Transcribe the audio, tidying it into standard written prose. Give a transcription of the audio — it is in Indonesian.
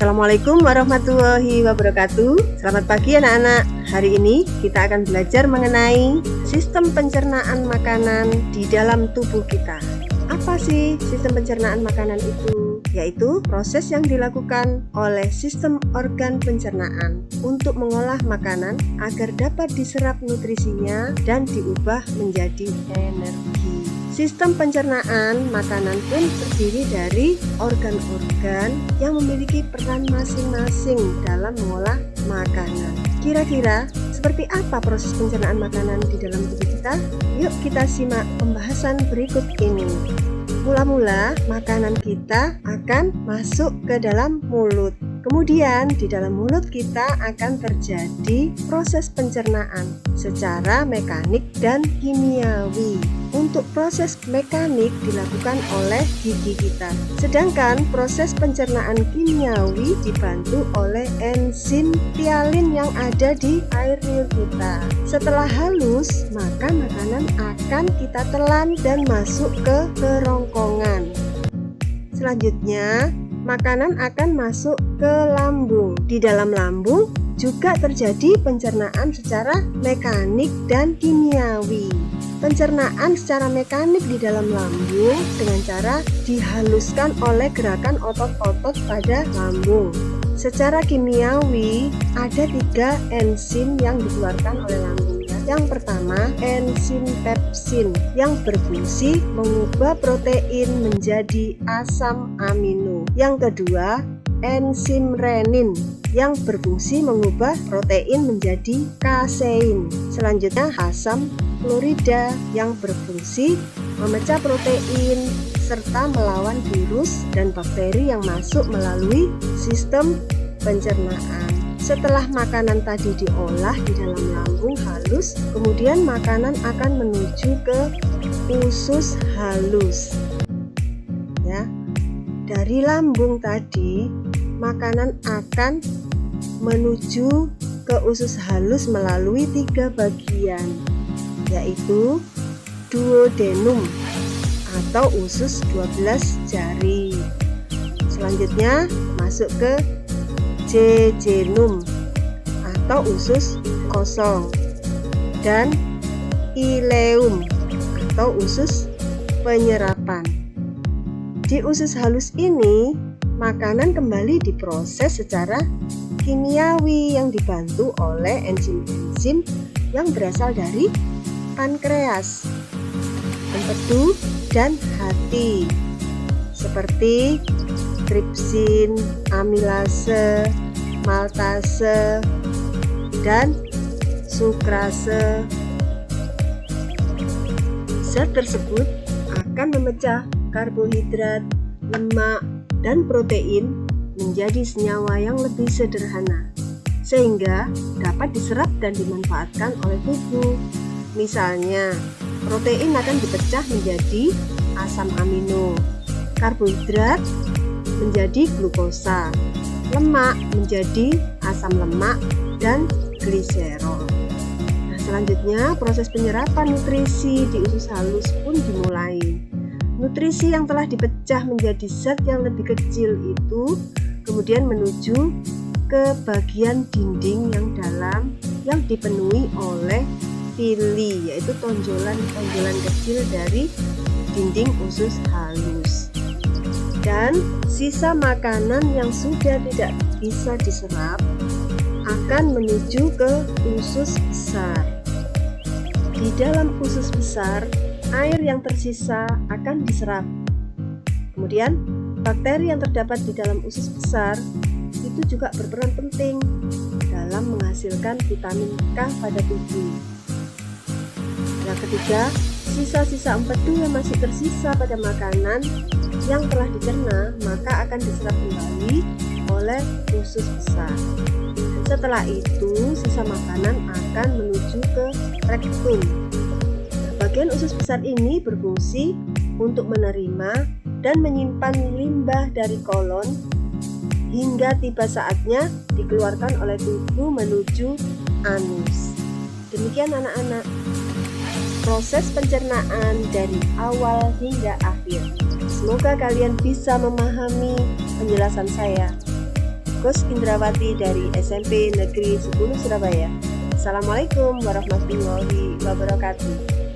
Assalamualaikum warahmatullahi wabarakatuh. Selamat pagi anak-anak. Hari ini kita akan belajar mengenai sistem pencernaan makanan di dalam tubuh kita. Apa sih sistem pencernaan makanan itu? Yaitu proses yang dilakukan oleh sistem organ pencernaan untuk mengolah makanan agar dapat diserap nutrisinya dan diubah menjadi energi. Sistem pencernaan makanan pun terdiri dari organ-organ yang memiliki peran masing-masing dalam mengolah makanan. Kira-kira seperti apa proses pencernaan makanan di dalam tubuh kita? Yuk kita simak pembahasan berikut ini. Mula-mula makanan kita akan masuk ke dalam mulut. Kemudian di dalam mulut kita akan terjadi proses pencernaan secara mekanik dan kimiawi. Untuk proses mekanik dilakukan oleh gigi kita, sedangkan proses pencernaan kimiawi dibantu oleh enzim pialin yang ada di air liur kita. Setelah halus, maka makanan akan kita telan dan masuk ke kerongkongan. Selanjutnya, makanan akan masuk ke lambung. Di dalam lambung juga terjadi pencernaan secara mekanik dan kimiawi. Pencernaan secara mekanik di dalam lambung dengan cara dihaluskan oleh gerakan otot-otot pada lambung. Secara kimiawi, ada 3 enzim yang dikeluarkan oleh lambungnya. Yang pertama, enzim pepsin yang berfungsi mengubah protein menjadi asam amino. Yang kedua, enzim renin yang berfungsi mengubah protein menjadi kasein. Selanjutnya, asam klorida yang berfungsi memecah protein serta melawan virus dan bakteri yang masuk melalui sistem pencernaan. Setelah makanan tadi diolah di dalam lambung halus, kemudian makanan akan menuju ke usus halus. Ya, dari lambung tadi makanan akan menuju ke usus halus melalui 3 bagian, yaitu duodenum atau usus 12 jari. Selanjutnya masuk ke jejunum atau usus kosong, dan ileum atau usus penyerapan. Di usus halus ini makanan kembali diproses secara kimiawi yang dibantu oleh enzim-enzim yang berasal dari pankreas, empedu, dan hati, seperti tripsin, amilase, maltase, dan sukrase. Zat tersebut akan memecah karbohidrat, lemak, dan protein menjadi senyawa yang lebih sederhana, sehingga dapat diserap dan dimanfaatkan oleh tubuh. Misalnya, protein akan dipecah menjadi asam amino, karbohidrat menjadi glukosa, lemak menjadi asam lemak, dan gliserol. Nah, selanjutnya proses penyerapan nutrisi di usus halus pun dimulai. Nutrisi yang telah dipecah menjadi zat yang lebih kecil itu kemudian menuju ke bagian dinding yang dalam yang dipenuhi oleh pili, yaitu tonjolan-tonjolan kecil dari dinding usus halus. Dan sisa makanan yang sudah tidak bisa diserap akan menuju ke usus besar. Di dalam usus besar, air yang tersisa akan diserap. Kemudian, bakteri yang terdapat di dalam usus besar itu juga berperan penting dalam menghasilkan vitamin K pada tubuh. Yang ketiga, sisa-sisa empedu yang masih tersisa pada makanan yang telah dicerna maka akan diserap kembali oleh usus besar. Setelah itu, sisa makanan akan menuju ke rektum. Bagian usus besar ini berfungsi untuk menerima dan menyimpan limbah dari kolon hingga tiba saatnya dikeluarkan oleh tubuh menuju anus. Demikian anak-anak, proses pencernaan dari awal hingga akhir. Semoga kalian bisa memahami penjelasan saya. Agus Indrawati dari SMP Negeri 10 Surabaya. Assalamualaikum warahmatullahi wabarakatuh.